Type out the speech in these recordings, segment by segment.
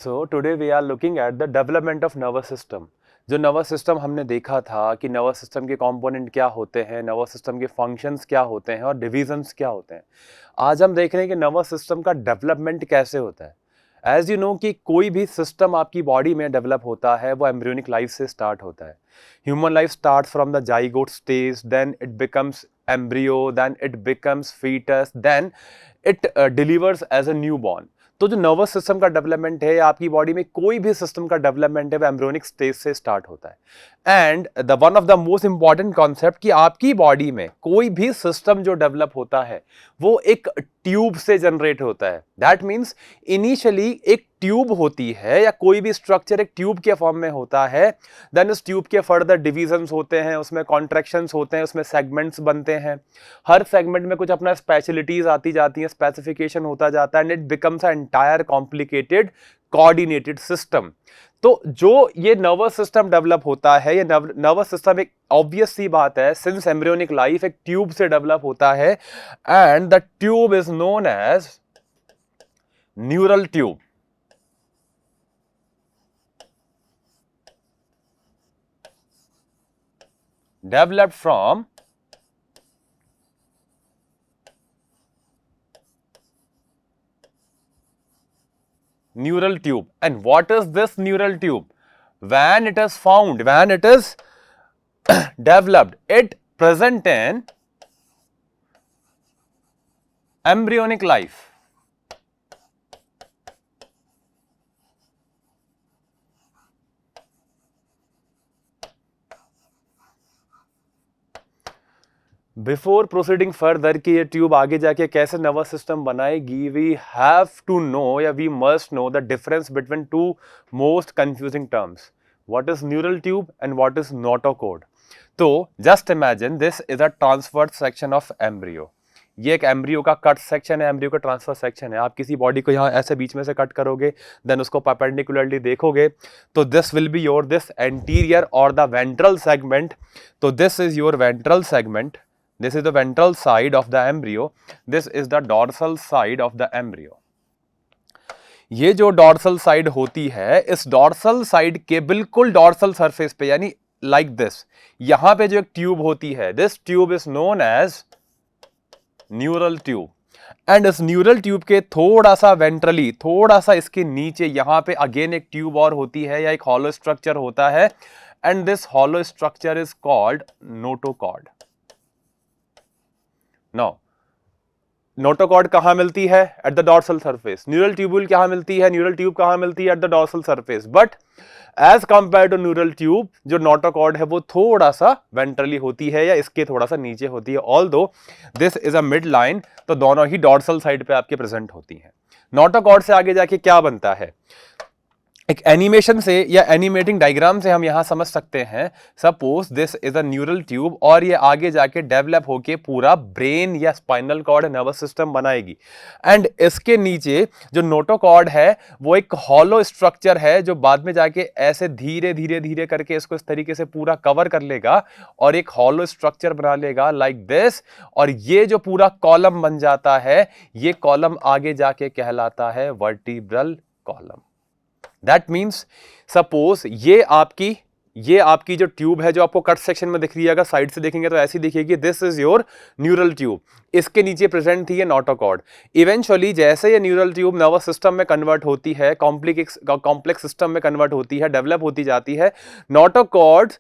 So today we are looking at the development of nervous system. जो nervous system हमने देखा था कि नर्वस सिस्टम के कंपोनेंट क्या होते हैं, नर्वस सिस्टम के फंक्शंस क्या होते हैं और डिविजन्स क्या होते हैं। आज हम देख रहे हैं कि नर्वस सिस्टम का डेवलपमेंट कैसे होता है। एज यू नो कि कोई भी सिस्टम आपकी बॉडी में डेवलप होता है वो एम्ब्रियोनिक लाइफ से स्टार्ट होता है। Human life start from the zygote stage, then it becomes embryo, then it becomes foetus, then it delivers as a new born. तो जो नर्वस सिस्टम का डेवलपमेंट है, आपकी बॉडी में कोई भी सिस्टम का डेवलपमेंट है, वो एम्ब्रियोनिक स्टेज से स्टार्ट होता है। And the one of the most important concept कि आपकी बॉडी में कोई भी सिस्टम जो डेवलप होता है वो एक ट्यूब से जनरेट होता है। दैट मीन्स इनिशियली एक ट्यूब होती है या कोई भी स्ट्रक्चर एक ट्यूब के फॉर्म में होता है। देन उस ट्यूब के फर्दर डिविजन्स होते हैं, उसमें कॉन्ट्रैक्शंस होते हैं, उसमें सेगमेंट्स बनते हैं। हर सेगमेंट में कुछ अपना स्पेशलिटीज आती जाती है, स्पेसिफिकेशन होता जाता है, and it becomes a entire complicated coordinated system. तो जो ये नर्वस सिस्टम डेवलप होता है, ये नर्वस सिस्टम एक ऑब्वियस सी बात है, सिंस एम्ब्रियोनिक लाइफ एक ट्यूब से डेवलप होता है, and the tube is known as neural tube. Developed from neural tube. And what is this neural tube? When it is found, when it is developed, it present in embryonic life. Before proceeding further कि ये tube आगे जाके कैसे nervous system बनाएगी, we have to know या we must know the difference between two most confusing terms, what is neural tube and what is notochord. तो just imagine this is a transverse section of embryo. ये एक embryo का cut section है, embryo का transfer section है। आप किसी body को यहाँ ऐसे बीच में से कट करोगे, देन उसको परपेंडिकुलरली देखोगे, तो this will be your this anterior और द वेंट्रल सेगमेंट। तो this is your ventral segment, this is the ventral side of the embryo, this is the dorsal side of the embryo। ये जो dorsal side होती है, इस dorsal side के बिल्कुल dorsal surface पे, यानी लाइक दिस, यहां पे जो एक ट्यूब होती है, this tube is known as neural tube. And इस न्यूरल ट्यूब के थोड़ा सा वेंट्रली, थोड़ा सा इसके नीचे, यहां पे अगेन एक ट्यूब और होती है या एक हॉलो स्ट्रक्चर होता है, and this hollow structure is called notochord. Now, notochord कहां मिलती है? At the dorsal surface. Neural tubule कहां मिलती है? न्यूरल ट्यूब कहां मिलती है? At the dorsal surface. But as compare to neural tube, जो नोटोकॉर्ड है वो थोड़ा सा वेंट्रली होती है या इसके थोड़ा सा नीचे होती है। Although this is a mid line, तो दोनों ही डॉर्सल साइड पे आपके प्रेजेंट होती हैं। नोटोकॉर्ड से आगे जाके क्या बनता है? एक एनिमेशन से या एनिमेटिंग डायग्राम से हम यहां समझ सकते हैं। Suppose this is a neural tube और ये आगे जाके डेवलप होके पूरा ब्रेन या स्पाइनल कॉर्ड नर्वस सिस्टम बनाएगी। एंड इसके नीचे जो नोटोकॉर्ड है वो एक हॉलो स्ट्रक्चर है, जो बाद में जाके ऐसे धीरे धीरे धीरे करके इसको इस तरीके से पूरा कवर कर लेगा और एक हॉलो स्ट्रक्चर बना लेगा लाइक दिस। और ये जो पूरा कॉलम बन जाता है, ये कॉलम आगे जाके कहलाता है vertebral column. That means suppose ये आपकी जो ट्यूब है, जो आपको कट सेक्शन में दिख रही है, अगर साइड से देखेंगे तो ऐसी दिखेगी, this is your neural tube. इसके नीचे प्रेजेंट थी ये नोटोकॉर्ड। इवेंचुअली जैसे ये न्यूरल ट्यूब नर्वस सिस्टम में कन्वर्ट होती है, कॉम्प्लेक्स सिस्टम में कन्वर्ट होती है, डेवलप होती जाती है, notochord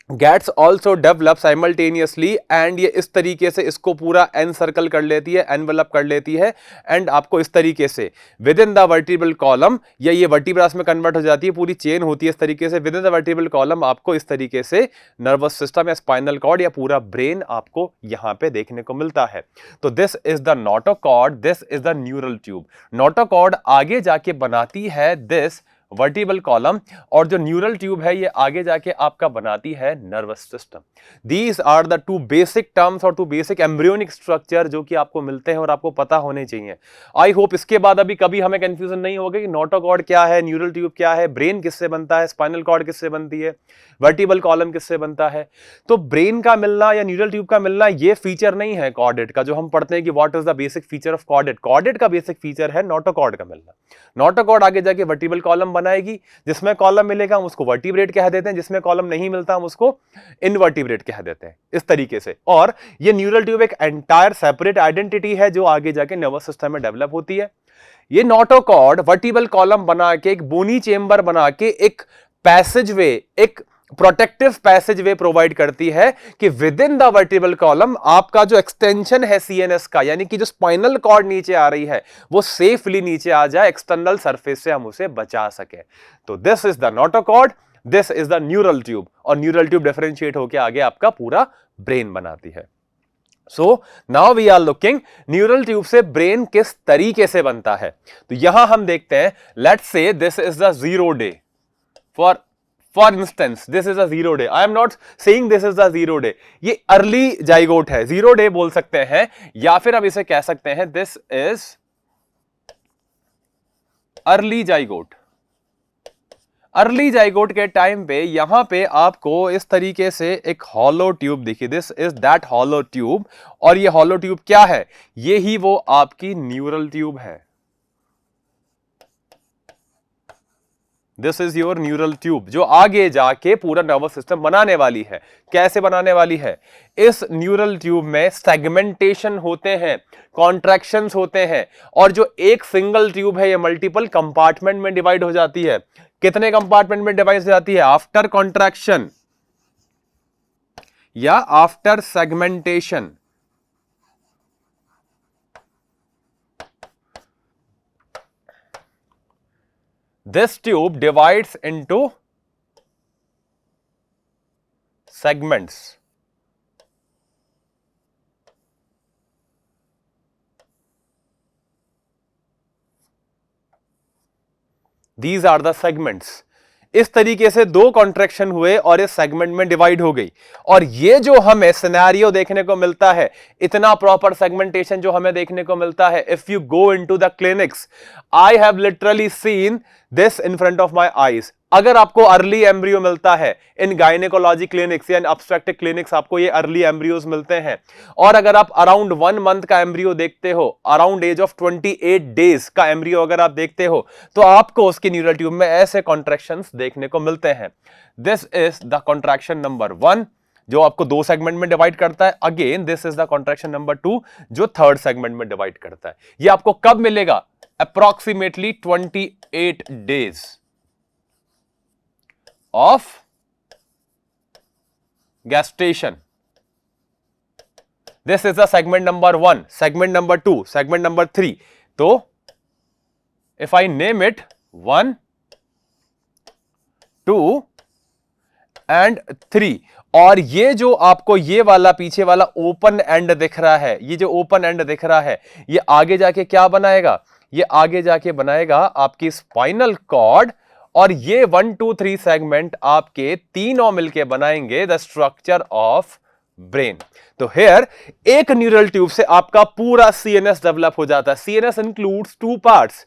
gets also develop simultaneously, and ये इस तरीके से इसको पूरा एनसर्कल कर लेती है, एनवेलप कर लेती है, एंड आपको इस तरीके से with in the vertebral column, या ये वर्टिब्रास में कन्वर्ट हो जाती है, पूरी चेन होती है इस तरीके से, with in the vertebral column आपको इस तरीके से नर्वस सिस्टम या स्पाइनल कॉर्ड या पूरा ब्रेन आपको यहां पे देखने को मिलता है। तो this is the notochord, this is the neural tube. Notochord आगे जाके बनाती है दिस वर्टिबल कॉलम, और जो न्यूरल ट्यूब है ये आगे जाके आपका बनाती है nervous system. These are the two basic terms और टू बेसिक एम्ब्रियोनिक स्ट्रक्चर जो कि आपको मिलते हैं और आपको पता होने चाहिए। आई होप इसके बाद अभी कभी हमें कंफ्यूजन नहीं होगा कि नोटोकॉर्ड क्या है, न्यूरल ट्यूब क्या है, ब्रेन किससे बनता है, स्पाइनल कॉर्ड किससे बनती है, वर्टिबल कॉलम किससे बनता है। तो ब्रेन का मिलना या न्यूरल ट्यूब का मिलना ये फीचर नहीं है कॉर्डेट का, जो हम पढ़ते हैं कि what is the basic feature of chordate. Chordate का बेसिक फीचर है नोटोकॉर्ड का मिलना। नोटोकॉर्ड आगे जाके वर्टिबल कॉलम बनाएगी, जिसमें कॉलम मिलेगा हम उसको वर्टिब्रेट कह देते हैं, जिसमें कॉलम नहीं मिलता हम उसको इनवर्टिब्रेट कह देते हैं, इस तरीके से। और ये न्यूरल ट्यूब एक एंटायर सेपरेट आइडेंटिटी है जो आगे जाके नर्वस सिस्टम में डेवलप होती है। ये नोटोकॉर्ड वर्टिबल कॉलम बना के, एक बोनी चेंबर बना के, एक पैसेजवे, एक प्रोटेक्टिव पैसेजवे प्रोवाइड करती है कि with in the vertebral column आपका जो एक्सटेंशन है सीएनएस का, यानी कि जो स्पाइनल कॉर्ड नीचे आ रही है वो सेफली नीचे आ जाए, एक्सटर्नल सरफेस से हम उसे बचा सके। तो this is the notochord, this is the neural tube, और न्यूरल ट्यूब डिफरेंशिएट होकर आगे आपका पूरा ब्रेन बनाती है। So now we are looking neural tube से ब्रेन किस तरीके से बनता है। तो यहां हम देखते हैं, let's say this is the 0 day, for instance this is a 0 day. I am not saying this is the 0 day, ये अर्ली जाइगोट है, 0 डे बोल सकते हैं, या फिर हम इसे कह सकते हैं this is early zygote. Early zygote के टाइम पे यहां पे आपको इस तरीके से एक हॉलो ट्यूब दिखी, this is that hollow tube. और ये हॉलो ट्यूब क्या है? ये ही वो आपकी न्यूरल ट्यूब है। This is your neural tube, जो आगे जाके पूरा नर्वस सिस्टम बनाने वाली है। कैसे बनाने वाली है? इस न्यूरल ट्यूब में सेगमेंटेशन होते हैं, कॉन्ट्रैक्शंस होते हैं, और जो एक सिंगल ट्यूब है ये मल्टीपल कंपार्टमेंट में डिवाइड हो जाती है। कितने कंपार्टमेंट में डिवाइड हो जाती है? आफ्टर कॉन्ट्रैक्शन या after segmentation. This tube divides into segments. These are the segments. इस तरीके से दो कॉन्ट्रैक्शन हुए और इस सेगमेंट में डिवाइड हो गई। और ये जो हमें सिनेरियो देखने को मिलता है, इतना प्रॉपर सेगमेंटेशन जो हमें देखने को मिलता है, if you go into the clinics, I have literally seen this in front of my eyes. अगर आपको अर्ली एम्ब्रियो मिलता है इन गायनेकोलॉजी क्लिनिक्स या इन ऑब्स्ट्रेक्टिव क्लिनिक्स, आपको ये अर्ली एम्ब्रियोज मिलते हैं, और अगर आप अराउंड 1 मंथ का एम्ब्रियो देखते हो, अराउंड एज ऑफ 28 डेज का एम्ब्रियो अगर आप देखते हो, तो आपको उसकी न्यूरल ट्यूब में ऐसे कॉन्ट्रैक्शंस देखने को मिलते हैं। This is the contraction number 1 जो आपको 2 सेगमेंट में डिवाइड करता है। Again this is the contraction number 2 जो 3rd सेगमेंट में डिवाइड करता है। ये आपको कब मिलेगा? Approximately 28 days of gestation. This is the segment number 1, segment number 2, segment number 3. तो if I name it 1, 2 and 3, और ये जो आपको ये वाला पीछे वाला ओपन एंड दिख रहा है, ये जो ओपन एंड दिख रहा है, ये आगे जाके क्या बनाएगा? ये आगे जाके बनाएगा आपकी स्पाइनल कॉर्ड, और ये 1, 2, 3 सेगमेंट आपके तीनों मिलके बनाएंगे द स्ट्रक्चर ऑफ ब्रेन। तो हेयर एक न्यूरल ट्यूब से आपका पूरा सीएनएस डेवलप हो जाता है। CNS includes 2 parts,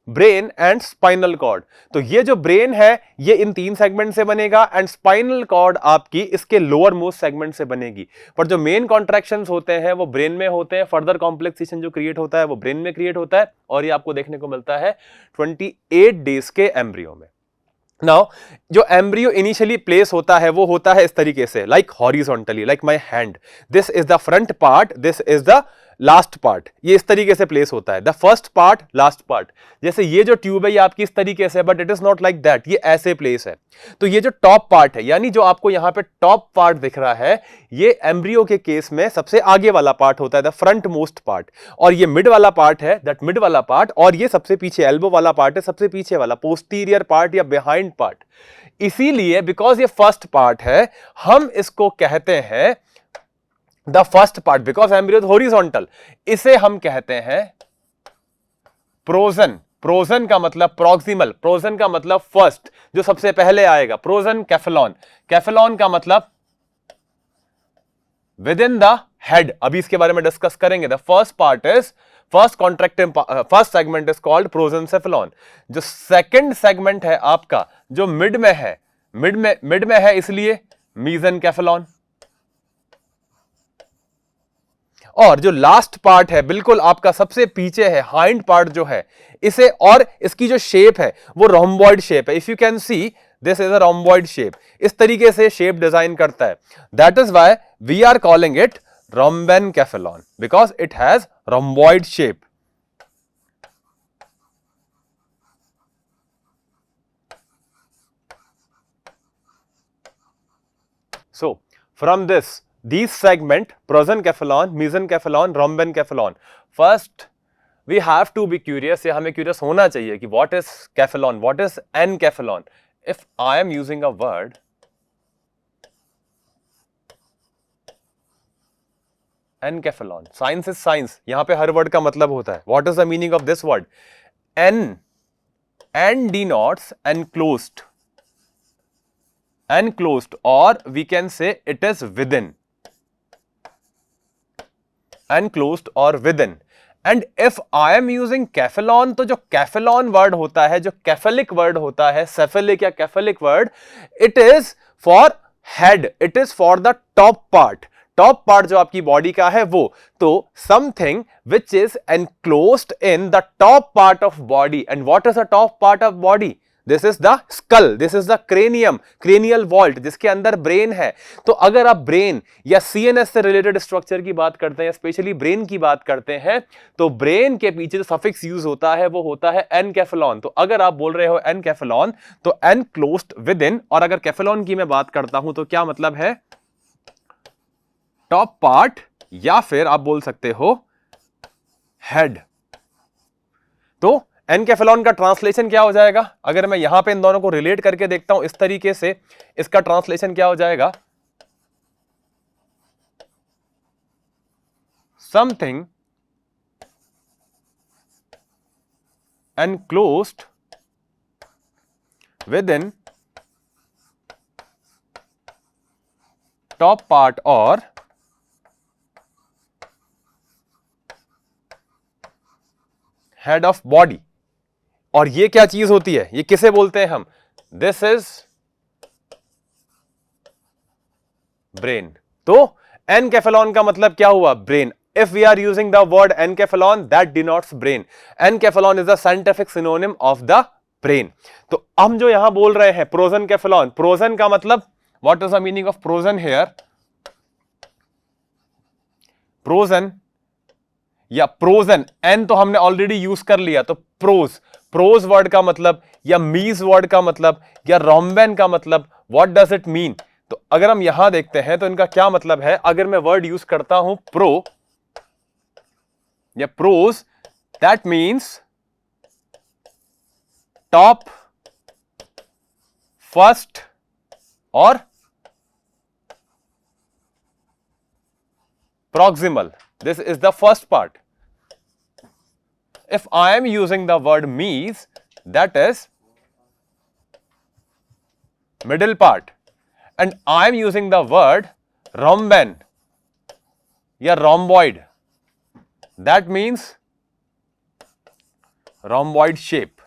brain and spinal cord. तो ये जो ब्रेन है ये इन 3 सेगमेंट से बनेगा, एंड स्पाइनल कॉर्ड आपकी इसके लोअर मोस्ट सेगमेंट से बनेगी। पर जो मेन कॉन्ट्रैक्शंस होते हैं वो ब्रेन में होते हैं, फर्दर कॉम्प्लेक्सेशन जो क्रिएट होता है वो ब्रेन में क्रिएट होता है, और ये आपको देखने को मिलता है 28 डेज के एम्ब्रियो में। नाउ जो एम्ब्रियो इनिशियली प्लेस होता है वो होता है इस तरीके से, like horizontally, like my hand. This is the front part, this is the last part. ये इस तरीके से प्लेस होता है, the first part, last part. जैसे ये जो ट्यूब है ये आपकी इस तरीके से, but it is not like that, ये ऐसे प्लेस है। तो ये जो टॉप पार्ट है, यानी जो आपको यहां पे टॉप पार्ट दिख रहा है, ये एम्ब्रियो के केस में सबसे आगे वाला पार्ट होता है, द फ्रंट मोस्ट पार्ट। और ये मिड वाला पार्ट है, दैट मिड वाला पार्ट, और ये सबसे पीछे एल्बो वाला पार्ट है, सबसे पीछे वाला पोस्टीरियर पार्ट या बिहाइंड पार्ट। इसीलिए बिकॉज ये फर्स्ट पार्ट है, हम इसको कहते हैं the first part, because embryo horizontal, इसे हम कहते हैं प्रोजन प्रोजन का मतलब प्रॉक्सिमल, प्रोजन का मतलब फर्स्ट, जो सबसे पहले आएगा, प्रोजन केफेलॉन, केफेलॉन का मतलब विद इन द हेड, अभी इसके बारे में डिस्कस करेंगे। The first part is first contractive, first segment is called prosencephalon. जो सेकंड सेगमेंट है आपका, जो मिड में है, मिड में है इसलिए मीजनकेफेलॉन। और जो लास्ट पार्ट है बिल्कुल आपका सबसे पीछे है, हाइंड पार्ट जो है इसे, और इसकी जो शेप है वो रोम्बॉइड शेप है। If you can see this is a rhomboid shape, इस तरीके से शेप डिजाइन करता है। That is why we are calling it rhombencephalon, because it has rhomboid shape. So from this, these segment, prosencephalon, mesencephalon, rhombencephalon, first we have to be curious, या हमें curious होना चाहिए कि what is cephalon, what is encephalon. If I am using a word encephalon, science is science, यहां पे हर word का मतलब होता है. What is the meaning of this word? N denotes enclosed, or we can say it is within, enclosed or within. And if I am using cephalon, तो जो cephalon word होता है, जो cephalic word होता है, cephalic या cephalic word, it is for head, it is for the top part. Top part जो आपकी बॉडी का है वो, तो something which is enclosed in the top part of body. And what is the top part of body? This is the skull, this is the cranium, cranial vault, जिसके अंदर brain है. तो अगर आप ब्रेन या सीएनएस से related structure की बात करते हैं, या स्पेशली ब्रेन की बात करते हैं, तो ब्रेन के पीछे जो सफिक्स यूज होता है वो होता है एनकेफेलॉन. तो अगर आप बोल रहे हो एनकेफेलॉन, तो एनक्लोज्ड विद इन. और अगर केफेलॉन की मैं बात करता हूं तो क्या मतलब है? टॉप पार्ट, या फिर आप बोल सकते हो हेड. तो एनकेफेलॉन का ट्रांसलेशन क्या हो जाएगा? अगर मैं यहां पे इन दोनों को रिलेट करके देखता हूं इस तरीके से, इसका ट्रांसलेशन क्या हो जाएगा? Something enclosed with in top part और हेड ऑफ बॉडी. और ये क्या चीज होती है? ये किसे बोलते हैं हम? This is brain. तो एनकेफेलॉन का मतलब क्या हुआ? Brain. If we are using the word encephalon, that denotes brain. Encephalon is the scientific synonym of the brain. तो हम जो यहां बोल रहे हैं प्रोजेनकेफेलॉन, प्रोजेन का मतलब, what is the meaning of prosen here? Prosen या प्रोजन, एन तो हमने ऑलरेडी यूज कर लिया, तो प्रोज, प्रोज वर्ड का मतलब, या मीज वर्ड का मतलब, या रोम्बेन का मतलब, व्हाट डज इट मीन? तो अगर हम यहां देखते हैं तो इनका क्या मतलब है. अगर मैं वर्ड यूज करता हूं प्रो या pros, that means top, first और proximal. This is the first part. If I am using the word mees, that is middle part. And I am using the word rhomben या rhomboid. That means rhomboid shape.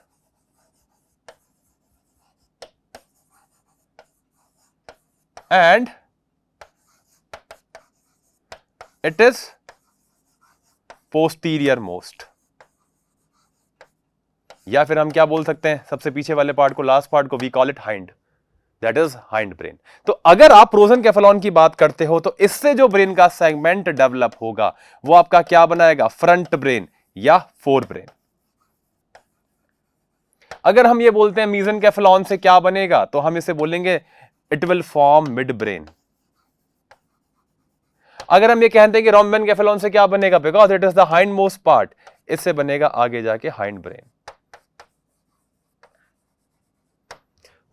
And it is posterior most. या फिर हम क्या बोल सकते हैं सबसे पीछे वाले पार्ट को, लास्ट पार्ट को, we call it hind. That is hind brain. तो अगर आप प्रोजेनकेफेलॉन की बात करते हो तो इससे जो ब्रेन का सेगमेंट डेवलप होगा वो आपका क्या बनाएगा? फ्रंट ब्रेन या फोर ब्रेन. अगर हम ये बोलते हैं मीजेनकेफेलॉन से क्या बनेगा, तो हम इसे बोलेंगे it will form mid brain. अगर हम ये कहते हैं कि रोम्बेनकेफेलॉन से क्या बनेगा, because it is the hind most part, इससे बनेगा आगे जाके hind brain.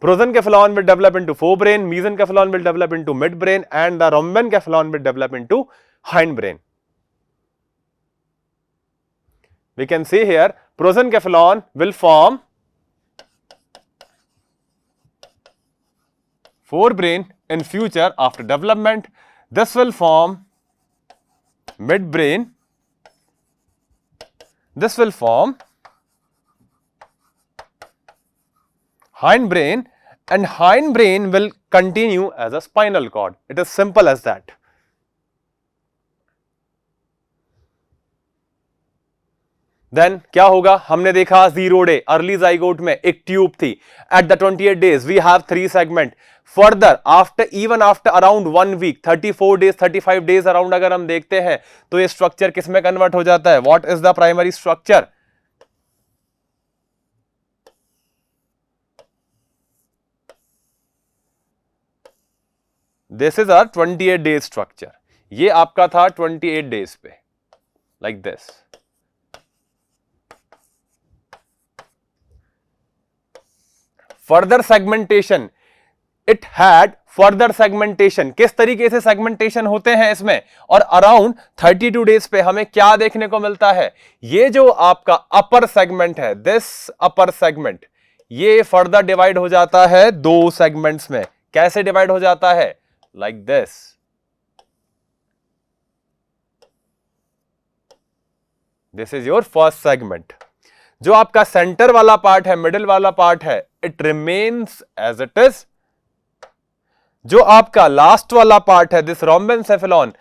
Prosencephalon will develop into forebrain, mesencephalon will develop into midbrain, and the rhombencephalon will develop into hindbrain. we can see here prosencephalon will form forebrain in future after development. This will form midbrain. This will form hindbrain, and hindbrain will continue as a spinal cord. It is simple as that. Then क्या होगा, हमने देखा 0 day early zygote में एक tube थी. At the 28 days we have 3 segment. Further after even after around 1 week 34 days 35 days around अगर हम देखते हैं तो ये स्ट्रक्चर किस में कन्वर्ट हो जाता है? What is the primary structure? This is our 28 days structure. ये आपका था 28 डेज पे, like this. Further segmentation, it had further segmentation. किस तरीके से सेगमेंटेशन होते हैं इसमें? और अराउंड 32 डेज पे हमें क्या देखने को मिलता है? ये जो आपका अपर सेगमेंट है, दिस अपर सेगमेंट, ये फर्दर डिवाइड हो जाता है 2 सेगमेंट्स में. कैसे डिवाइड हो जाता है? Like this. This is your first segment. जो आपका सेंटर वाला पार्ट है, मिडिल वाला पार्ट है, it remains as it is. जो आपका लास्ट वाला पार्ट है, this rhombencephalon,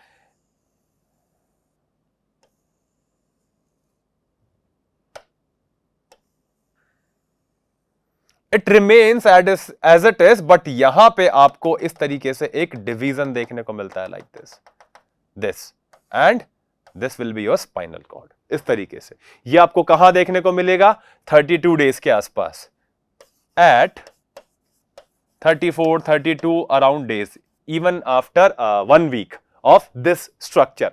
it remains as it is, but यहां पे आपको इस तरीके से एक डिवीजन देखने को मिलता है, like this and this will be your spinal cord. इस तरीके से ये आपको कहां देखने को मिलेगा? 32 डेज के आसपास, at 34 32 around days, even after 1 week of this structure.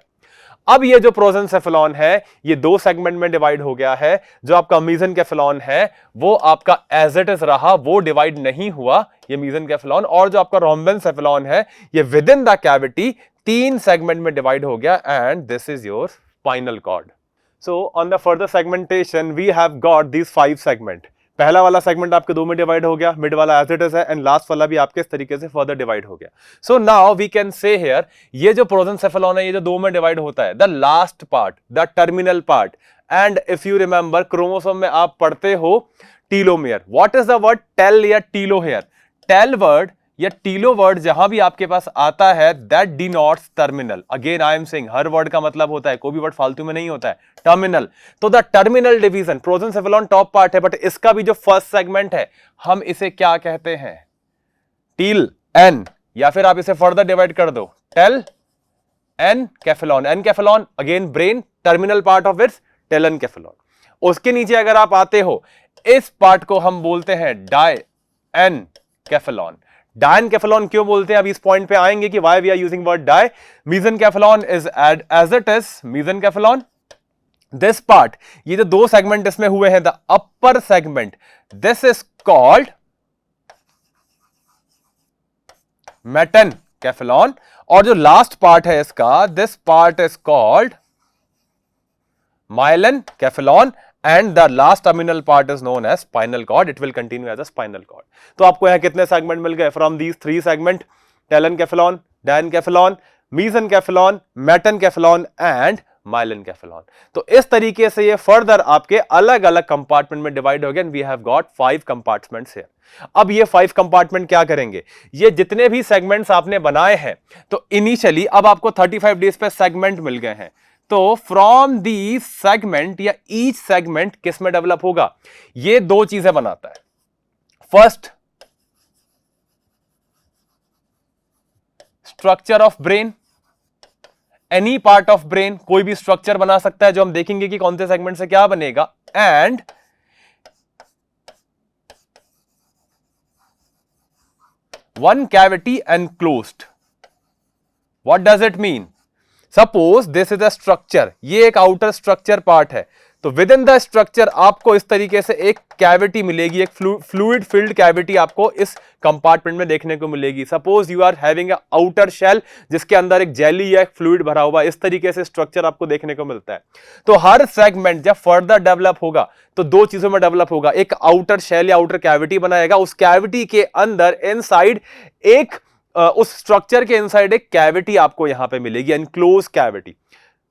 अब ये जो प्रोजेंसेफेलॉन है ये 2 सेगमेंट में डिवाइड हो गया है. जो आपका मीजेनकेफेलॉन है वो आपका एज इट इज रहा, वो डिवाइड नहीं हुआ, ये मीजेनकेफेलॉन. और जो आपका rhombencephalon है ये within the cavity 3 segment में डिवाइड हो गया, and this is your spinal cord. So on the further segmentation we have got these 5 segment. पहला वाला सेगमेंट आपके 2 में डिवाइड हो गया, मिड वाला एज इट इज है, एंड लास्ट वाला भी आपके इस तरीके से फर्दर डिवाइड हो गया. So now we can say here, ये जो प्रोजेंसेफेलॉन है ये जो 2 में डिवाइड होता है, the last part, the terminal part, and if you remember chromosome में आप पढ़ते हो telomere. What is the word tail या टीलो हियर? टेल वर्ड या टीलो वर्ड जहां भी आपके पास आता है, that denotes terminal. Again I am saying, her word का मतलब होता है, कोई भी वर्ड फालतू में नहीं होता है. टर्मिनल, तो the terminal division, prosencephalon top part है, बट इसका भी जो फर्स्ट सेगमेंट है हम इसे क्या कहते हैं? टील एन, या फिर आप इसे फर्दर डिवाइड कर दो, telencephalon. Encephalon again brain, terminal part of its telencephalon. उसके नीचे अगर आप आते हो, इस पार्ट को हम बोलते हैं डाई एनकेफेलॉन. डायनकेफेलॉन क्यों बोलते हैं? अभी इस पॉइंट पे आएंगे कि why we are using word di. Mesencephalon is as it is mesencephalon. This part, ये जो 2 सेगमेंट इसमें हुए हैं, the upper segment, this is called metencephalon. और जो लास्ट पार्ट है इसका, this part is called myelencephalon, and the last terminal part is known as spinal cord. It will continue as a spinal cord. तो आपको यहाँ कितने segment मिल गए? From these 3 segment, telencephalon, diencephalon, mesencephalon, metencephalon and myeloncephalon. तो इस तरीके से ये फर्दर आपके अलग अलग कंपार्टमेंट में डिवाइड हो गए. We have got 5 compartments here. अब ये 5 कंपार्टमेंट क्या करेंगे? ये जितने भी सेगमेंट्स आपने बनाए हैं, तो इनिशियली अब आपको 35 डेज पे सेगमेंट मिल गए हैं. तो फ्रॉम दी सेगमेंट या ईच सेगमेंट किस में डेवलप होगा? ये 2 चीजें बनाता है. First, structure of brain. Any part of brain, कोई भी स्ट्रक्चर बना सकता है, जो हम देखेंगे कि कौन से सेगमेंट से क्या बनेगा. And one cavity enclosed. What does it mean? Suppose this is a structure, ये एक आउटर स्ट्रक्चर पार्ट है, तो विद इन द स्ट्रक्चर आपको इस तरीके से एक कैविटी मिलेगी, एक फ्लूइड फिल्ड कैविटी आपको इस कंपार्टमेंट में देखने को मिलेगी। Suppose you are having a outer shell जिसके अंदर एक जेली या एक फ्लूइड भरा हुआ, इस तरीके से स्ट्रक्चर आपको देखने को मिलता है। तो हर सेगमेंट जब फर्दर डेवलप होगा तो दो चीजों में डेवलप होगा, एक आउटर शेल या आउटर कैविटी बनाएगा, उस कैविटी के अंदर इनसाइड एक उस स्ट्रक्चर के इनसाइड एक कैविटी आपको यहां पे मिलेगी, enclose cavity.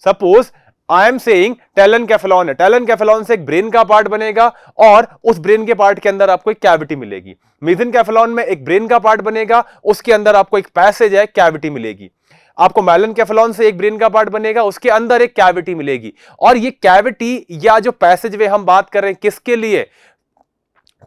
Suppose I am saying telencephalon है, टेलेनकेफेलॉन से एक ब्रेन का पार्ट बनेगा और उस ब्रेन के पार्ट के अंदर आपको एक कैविटी मिलेगी। मेसेनकेफेलॉन में एक ब्रेन का पार्ट बनेगा, उसके अंदर आपको एक पैसेज है, कैविटी मिलेगी। आपको मेलेनकेफेलॉन से एक ब्रेन का पार्ट बनेगा, उसके अंदर एक कैविटी मिलेगी। और ये कैविटी या जो पैसेज वे हम बात कर रहे हैं किसके लिए,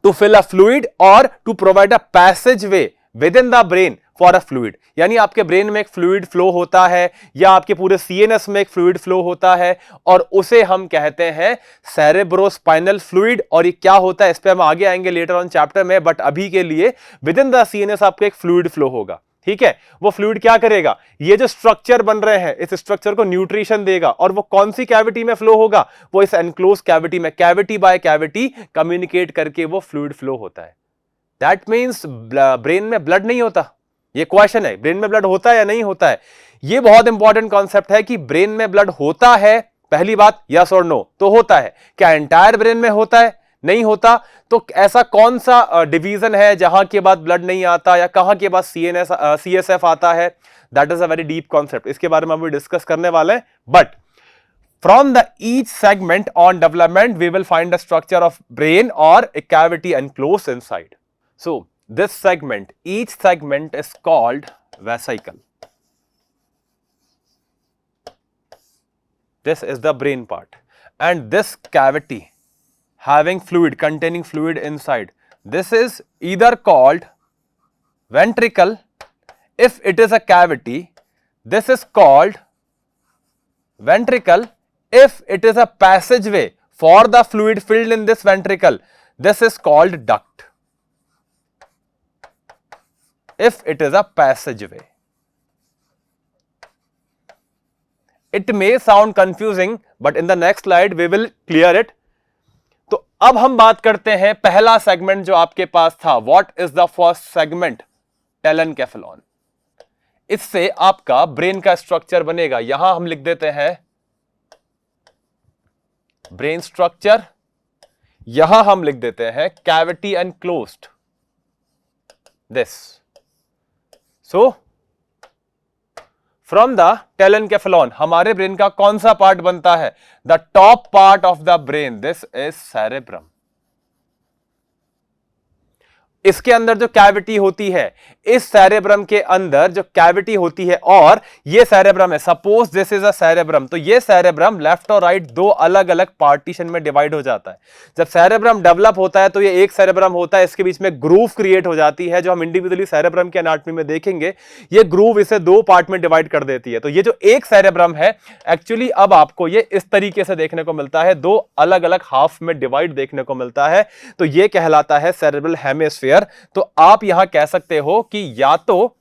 टू फिल अ फ्लूइड और to provide a passage way within the brain for a fluid. यानी आपके ब्रेन में एक फ्लूइड फ्लो होता है या आपके पूरे सीएनएस में एक फ्लूइड फ्लो होता है और उसे हम कहते हैं सेरेब्रोस्पाइनल फ्लूइड। और ये क्या होता है इस पे हम आगे आएंगे लेटर ऑन चैप्टर में, बट अभी के लिए विद इन द सीएनएस आपको एक फ्लूइड फ्लो होगा। ठीक है, वो फ्लूइड क्या करेगा, ये जो स्ट्रक्चर बन रहे हैं इस स्ट्रक्चर को न्यूट्रिशन देगा और वो कौन सी कैविटी में फ्लो होगा, वो इस एनक्लोज कैविटी में, कैविटी बाय कैविटी कम्युनिकेट करके वो फ्लूइड फ्लो होता है। दैट मीन्स ब्रेन में ब्लड नहीं होता। ये क्वेश्चन है, ब्रेन में ब्लड होता है या नहीं होता है। ये बहुत इंपॉर्टेंट कॉन्सेप्ट है कि ब्रेन में ब्लड होता है, पहली बात यस और नो, तो होता है। क्या एंटायर ब्रेन में होता है, नहीं होता। तो ऐसा कौन सा डिवीजन है जहां के बाद ब्लड नहीं आता या कहां के बाद सीएसएफ आता है, that is a very deep concept, इसके बारे में हम डिस्कस करने वाले हैं। But from the each segment on development we will find the structure of brain or a cavity enclosed inside. So this segment, each segment is called vesicle. This is the brain part and this cavity having fluid, containing fluid inside, this is either called ventricle. If it is a cavity, this is called ventricle. If it is a passageway for the fluid filled in this ventricle, this is called duct. If it is a passageway. It may sound confusing, but in the next slide we will clear it. तो अब हम बात करते हैं पहला segment जो आपके पास था, What is the first segment? टेलेनकेफेलॉन। इससे आपका ब्रेन का स्ट्रक्चर बनेगा। यहां हम लिख देते हैं ब्रेन स्ट्रक्चर, यहां हम लिख देते हैं cavity enclosed, this. So from the telencephalon हमारे ब्रेन का कौन सा पार्ट बनता है, the top part of the brain, this is cerebrum. इसके अंदर जो कैविटी होती है, इस सेरेब्रम के अंदर जो कैविटी होती है, और ये सेरेब्रम है, suppose this is a cerebrum, तो ये सेरेब्रम लेफ्ट और राइट दो अलग अलग पार्टीशन में डिवाइड हो जाता है। जब सेरेब्रम डेवलप होता है तो ये एक सेरेब्रम होता है, इसके बीच में ग्रूव क्रिएट हो जाती है, जो हम इंडिविजुअली सेरेब्रम के एनाटॉमी में देखेंगे। ये ग्रूव इसे दो पार्ट में डिवाइड कर देती है। तो ये जो एक सेरेब्रम है एक्चुअली अब आपको ये इस तरीके से देखने को मिलता है, दो अलग अलग हाफ में डिवाइड देखने को मिलता है। तो ये कहलाता है सेरेब्रल हेमिस्फीयर। तो आप यहां कह सकते हो कि या तो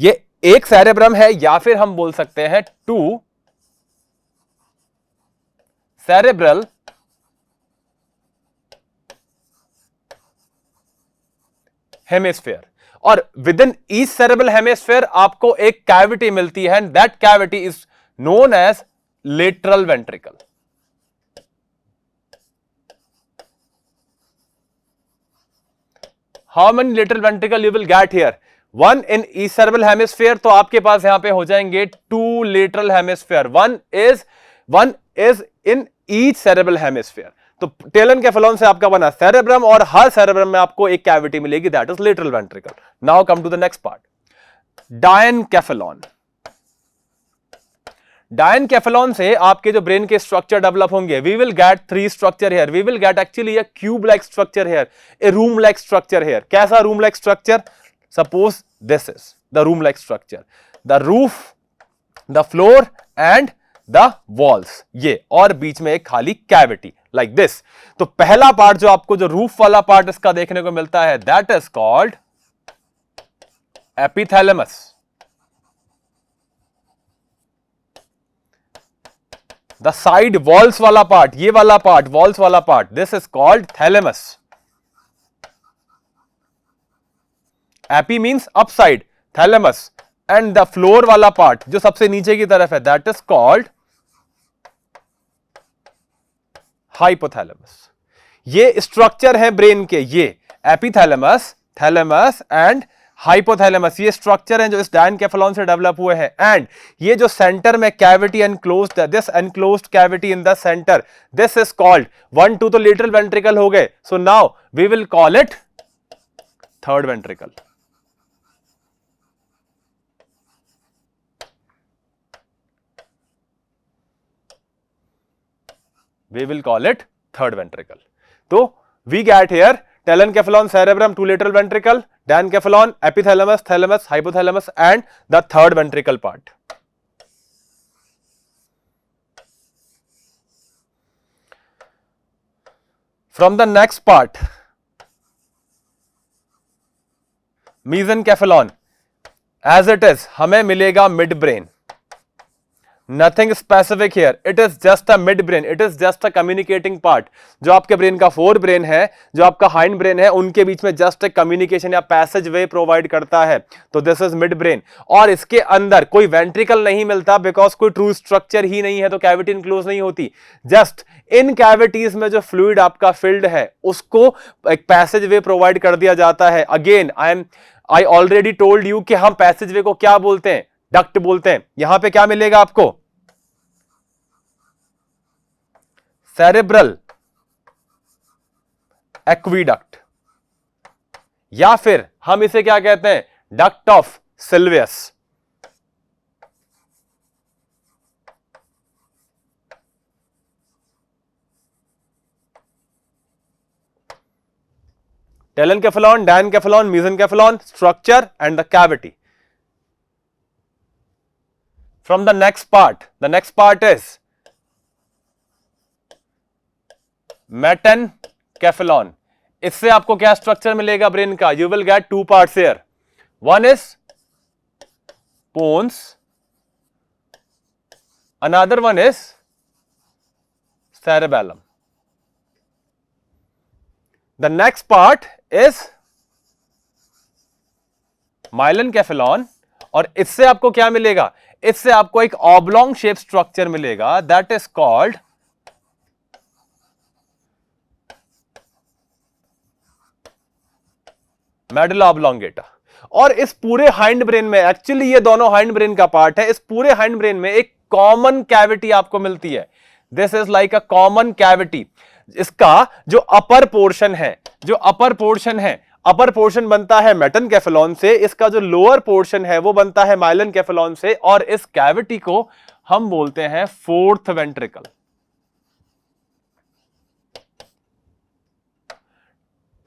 ये एक सेरेब्रम है या फिर हम बोल सकते हैं टू सेरेब्रल हेमिस्फीयर। और within each cerebral hemisphere आपको एक कैविटी मिलती है, and that cavity is known as lateral ventricle. How many lateral ventricle you will get here? One in each cerebral hemisphere. तो आपके पास यहां पे हो जाएंगे two lateral hemisphere. One is in each cerebral hemisphere. तो टेलेनकेफेलॉन से आपका बना सेरेब्रम और हर सेरेब्रम में आपको एक कैविटी मिलेगी, that is lateral ventricle. Now come to the next part, diencephalon. Diencephalon से आपके जो ब्रेन के स्ट्रक्चर डेवलप होंगे, we will get three structure here, we will get actually a cube like structure here, a room like structure here. कैसा room like structure, suppose this is the room like structure, the roof, the floor and the walls, ये, और बीच में एक खाली cavity like this. तो पहला part जो आपको जो रूफ वाला पार्ट इसका देखने को मिलता है, that is called epithalamus. The side walls वाला पार्ट, ये वाला पार्ट, वॉल्स वाला part, this is called thalamus. AP means upside, thalamus, and the floor वाला पार्ट जो सबसे नीचे की तरफ है, दैट इज कॉल्ड हाइपोथैलेमस। ये स्ट्रक्चर है ब्रेन के, ये एपिथैलेमस, थैलेमस एंड हाइपोथैलेमस, ये स्ट्रक्चर हैं जो इस डायनकेफेलॉन से डेवलप हुए हैं। एंड ये जो सेंटर में कैविटी एनक्लोज्ड है, this enclosed cavity in the centre, this is called 1 2 तो लेटरल वेंट्रिकल हो गए, so now we will call it third ventricle. We will call it third ventricle. So we get here telencephalon, cerebrum, two lateral ventricle, diencephalon, epithalamus, thalamus, hypothalamus, and the third ventricle part. From the next part, mesencephalon, as it is, हमें मिलेगा mid brain. Nothing specific here. It is just a mid brain. It is just a communicating part. जो आपके brain का fore brain है, जो आपका hind brain है, उनके बीच में जस्ट एक कम्युनिकेशन या पैसेज वे प्रोवाइड करता है, तो दिस इज मिड ब्रेन। और इसके अंदर कोई वेंट्रिकल नहीं मिलता, बिकॉज कोई ट्रू स्ट्रक्चर ही नहीं है, तो कैविटी इनक्लोज नहीं होती। जस्ट इन कैविटीज में जो फ्लूइड आपका फिल्ड है, उसको एक पैसेज वे प्रोवाइड कर दिया जाता है। Again I already told you कि हम पैसेज वे को क्या बोलते हैं, डक्ट बोलते हैं। यहां पे क्या मिलेगा आपको, सेरेब्रल एक्वीडक्ट, या फिर हम इसे क्या कहते हैं, duct of Sylvius. Telencephalon, diencephalon, mesencephalon, structure and the cavity. From the next part is metencephalon. इससे आपको क्या स्ट्रक्चर मिलेगा ब्रेन का, you will get two parts here, one is pons, another one is cerebellum. The next part is myelencephalon, और इससे आपको क्या मिलेगा, इससे आपको एक ऑब्लॉन्ग शेप स्ट्रक्चर मिलेगा, that is called medulla oblongata. और इस पूरे हाइंड ब्रेन में, एक्चुअली ये दोनों हाइंड ब्रेन का पार्ट है, इस पूरे हाइंड ब्रेन में एक कॉमन कैविटी आपको मिलती है, this is like a common cavity. इसका जो अपर पोर्शन है, अपर पोर्शन बनता है मेटेनकेफेलॉन से, इसका जो लोअर पोर्शन है वो बनता है माइलेनकेफेलॉन से, और इस कैविटी को हम बोलते हैं fourth ventricle.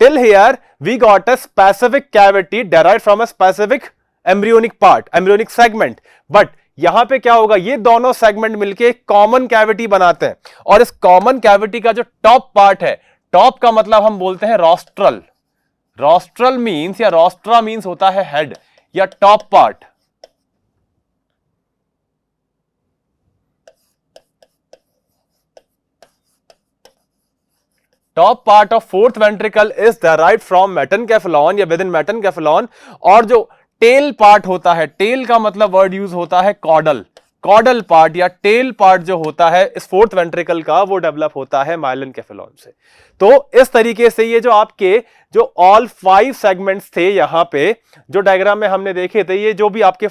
Till here we got a specific cavity derived from a specific embryonic part, embryonic segment, but यहां पे क्या होगा, ये दोनों सेगमेंट मिलके एक कॉमन कैविटी बनाते हैं, और इस कॉमन कैविटी का जो टॉप पार्ट है, टॉप का मतलब हम बोलते हैं रॉस्ट्रल। रॉस्ट्रल मींस या रोस्ट्रा मींस होता है हेड या top part. Top part of fourth ventricle is derived from metencephalon या विद इन मेटेनकेफेलॉन। और जो टेल पार्ट होता है, टेल का मतलब वर्ड यूज होता है कॉडल, कॉडल पार्ट या टेल पार्ट जो होता है इस फोर्थ वेंट्रिकल का, वो डेवलप होता है माइलेनकेफेलॉन से। तो इस तरीके से ये जो आपके जो ऑल 5 सेगमेंट्स थे यहां पे जो डायग्राम में हमने देखे थे, ये जो भी आपके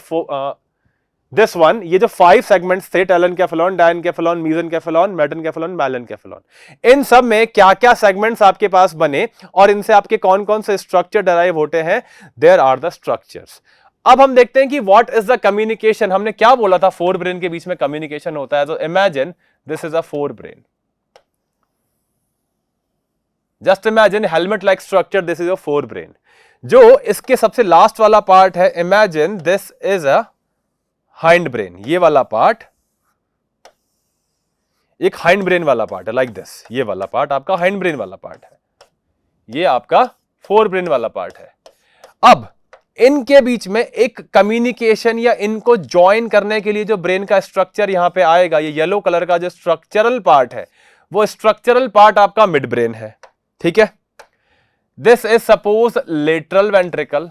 दिस वन, ये जो 5 सेगमेंट्स थे, टेलेनकेफेलॉन, डायनकेफेलॉन, मेसेनकेफेलॉन, मेटेनकेफेलॉन, माइलेनकेफेलॉन, इन सब में क्या क्या सेगमेंट्स आपके पास बने और इनसे आपके कौन कौन से स्ट्रक्चर डराइव होते हैं, देयर आर द स्ट्रक्चर्स। अब हम देखते हैं कि व्हाट इज द कम्युनिकेशन। हमने क्या बोला था, फोर ब्रेन के बीच में कम्युनिकेशन होता है, तो imagine this is a fore brain, just imagine helmet like structure, this is a fore brain. जो इसके सबसे लास्ट वाला पार्ट है, imagine this is a hind brain, ये वाला पार्ट एक हाइंड ब्रेन वाला पार्ट है, लाइक दिस, ये वाला पार्ट आपका हाइंड ब्रेन वाला पार्ट है, ये आपका फोर ब्रेन वाला पार्ट है। अब इनके बीच में एक कम्युनिकेशन या इनको ज्वाइन करने के लिए जो ब्रेन का स्ट्रक्चर यहां पे आएगा, ये येलो कलर का जो स्ट्रक्चरल पार्ट है, वो स्ट्रक्चरल पार्ट आपका मिड ब्रेन है, ठीक है। This is suppose lateral ventricle,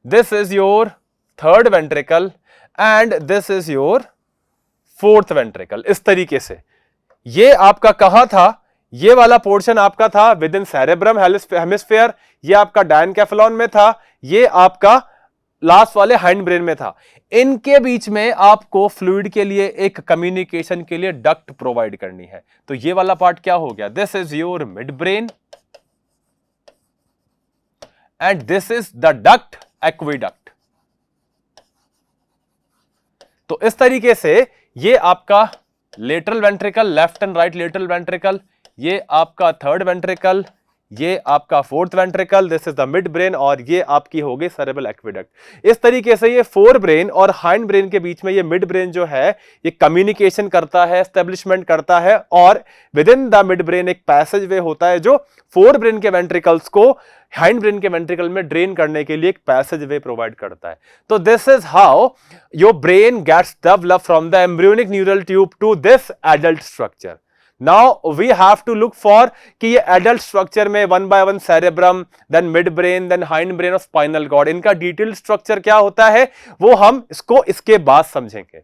this is your third ventricle and this is your fourth ventricle. इस तरीके से ये आपका कहां था, ये वाला पोर्शन आपका था विद इन सेरेब्रम हेमिस्फेयर, ये आपका डायनकेफेलॉन में था, ये आपका लास्ट वाले हाइंड ब्रेन में था। इनके बीच में आपको फ्लूइड के लिए एक कम्युनिकेशन के लिए डक्ट प्रोवाइड करनी है। तो ये वाला पार्ट क्या हो गया, this is your mid brain and this is the duct aqueduct. तो इस तरीके से ये आपका lateral ventricle, left and right lateral ventricle, ये आपका थर्ड वेंट्रिकल, ये आपका fourth ventricle, this is the mid brain, और ये आपकी हो गई सेरेब्रल एक्विडक्ट। इस तरीके से ये फोर ब्रेन और हाइंड ब्रेन के बीच में ये मिड ब्रेन जो है ये कम्युनिकेशन करता है, एस्टेब्लिशमेंट करता है, और within the mid brain एक पैसेज वे होता है जो फोर ब्रेन के वेंट्रिकल्स को हाइंड ब्रेन के वेंट्रिकल में ड्रेन करने के लिए एक पैसेज वे प्रोवाइड करता है। तो this is how your brain gets develop from the embryonic neural tube to this adult structure. Now we have to look for कि ये एडल्ट स्ट्रक्चर में one by one cerebrum, then mid brain, then hind brain और spinal cord, इनका detailed structure क्या होता है वो हम इसको इसके बाद समझेंगे।